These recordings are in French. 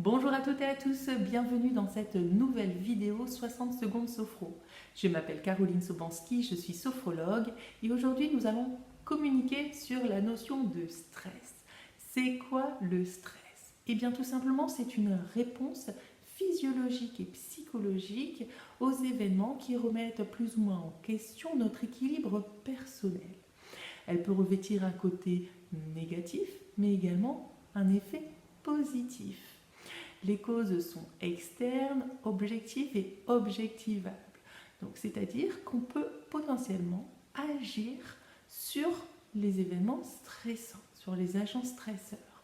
Bonjour à toutes et à tous, bienvenue dans cette nouvelle vidéo 60 secondes sophro. Je m'appelle Caroline Sobanski, je suis sophrologue et aujourd'hui nous allons communiquer sur la notion de stress. C'est quoi le stress? Eh bien tout simplement c'est une réponse physiologique et psychologique aux événements qui remettent plus ou moins en question notre équilibre personnel. Elle peut revêtir un côté négatif mais également un effet positif. Les causes sont externes, objectives et objectivables. Donc, c'est-à-dire qu'on peut potentiellement agir sur les événements stressants, sur les agents stresseurs.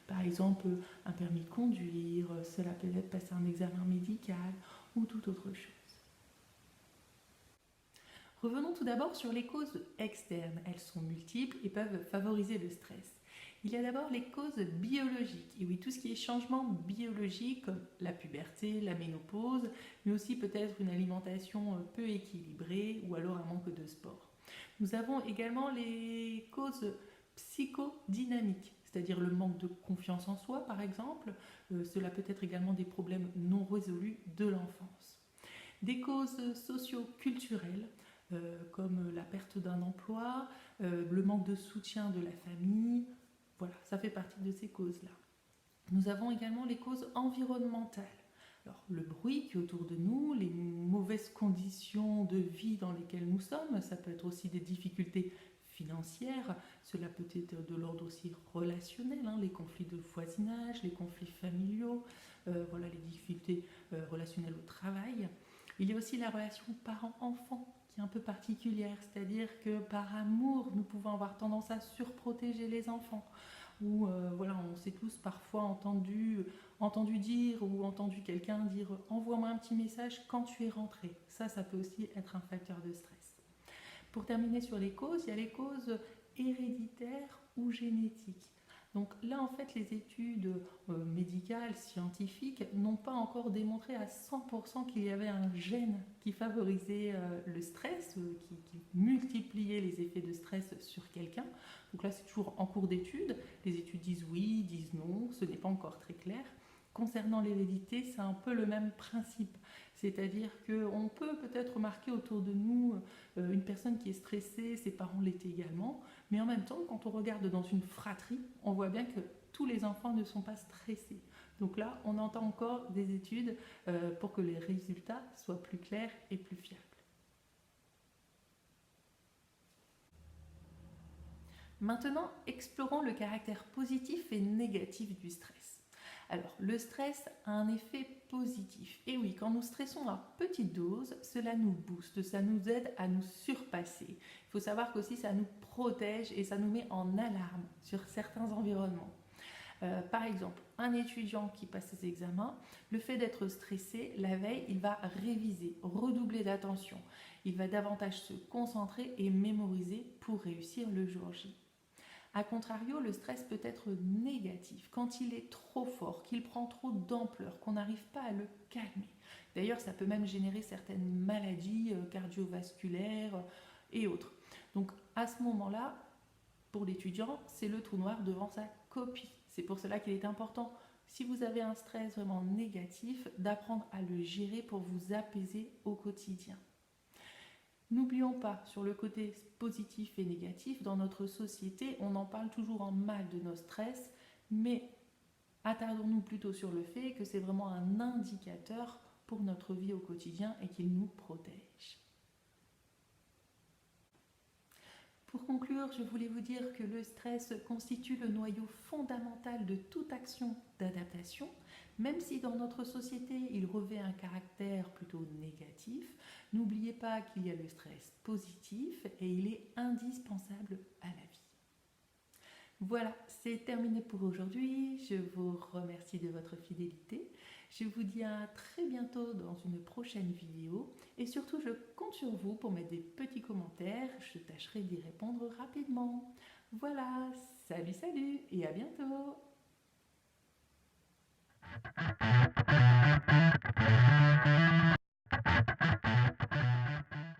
Par exemple, un permis de conduire, cela peut être passer un examen médical ou toute autre chose. Revenons tout d'abord sur les causes externes. Elles sont multiples et peuvent favoriser le stress. Il y a d'abord les causes biologiques, et oui, tout ce qui est changement biologique comme la puberté, la ménopause, mais aussi peut-être une alimentation peu équilibrée ou alors un manque de sport. Nous avons également les causes psychodynamiques, c'est-à-dire le manque de confiance en soi par exemple, cela peut être également des problèmes non résolus de l'enfance. Des causes socio-culturelles, comme la perte d'un emploi, le manque de soutien de la famille. Voilà, ça fait partie de ces causes-là. Nous avons également les causes environnementales. Alors, le bruit qui est autour de nous, les mauvaises conditions de vie dans lesquelles nous sommes, ça peut être aussi des difficultés financières, cela peut être de l'ordre aussi relationnel, les conflits de voisinage, les conflits familiaux, voilà, les difficultés relationnelles au travail. Il y a aussi la relation parent-enfant qui est un peu particulière, c'est-à-dire que par amour, nous pouvons avoir tendance à surprotéger les enfants. Ou voilà, on s'est tous parfois entendu dire ou entendu quelqu'un dire « envoie-moi un petit message quand tu es rentré ». Ça peut aussi être un facteur de stress. Pour terminer sur les causes, il y a les causes héréditaires ou génétiques. Donc là, en fait, les études médicales, scientifiques, n'ont pas encore démontré à 100% qu'il y avait un gène qui favorisait le stress, qui multipliait les effets de stress sur quelqu'un. Donc là, c'est toujours en cours d'études. Les études disent oui, disent non, ce n'est pas encore très clair. Concernant l'hérédité, c'est un peu le même principe. C'est-à-dire qu'on peut peut-être remarquer autour de nous une personne qui est stressée, ses parents l'étaient également, mais en même temps, quand on regarde dans une fratrie, on voit bien que tous les enfants ne sont pas stressés. Donc là, on entend encore des études pour que les résultats soient plus clairs et plus fiables. Maintenant, explorons le caractère positif et négatif du stress. Alors, le stress a un effet positif. Et oui, quand nous stressons à petite dose, cela nous booste, ça nous aide à nous surpasser. Il faut savoir qu'aussi ça nous protège et ça nous met en alarme sur certains environnements. Par exemple, un étudiant qui passe ses examens, le fait d'être stressé, la veille, il va réviser, redoubler d'attention. Il va davantage se concentrer et mémoriser pour réussir le jour J. A contrario, le stress peut être négatif quand il est trop fort, qu'il prend trop d'ampleur, qu'on n'arrive pas à le calmer. D'ailleurs, ça peut même générer certaines maladies cardiovasculaires et autres. Donc à ce moment-là, pour l'étudiant, c'est le trou noir devant sa copie. C'est pour cela qu'il est important, si vous avez un stress vraiment négatif, d'apprendre à le gérer pour vous apaiser au quotidien. N'oublions pas, sur le côté positif et négatif, dans notre société, on en parle toujours en mal de nos stress, mais attardons-nous plutôt sur le fait que c'est vraiment un indicateur pour notre vie au quotidien et qu'il nous protège. Pour conclure, je voulais vous dire que le stress constitue le noyau fondamental de toute action d'adaptation, même si dans notre société il revêt un caractère plutôt négatif. N'oubliez pas qu'il y a le stress positif et il est indispensable à la vie. Voilà, c'est terminé pour aujourd'hui. Je vous remercie de votre fidélité. Je vous dis à très bientôt dans une prochaine vidéo. Et surtout, je compte sur vous pour mettre des petits commentaires. Je tâcherai d'y répondre rapidement. Voilà, salut et à bientôt!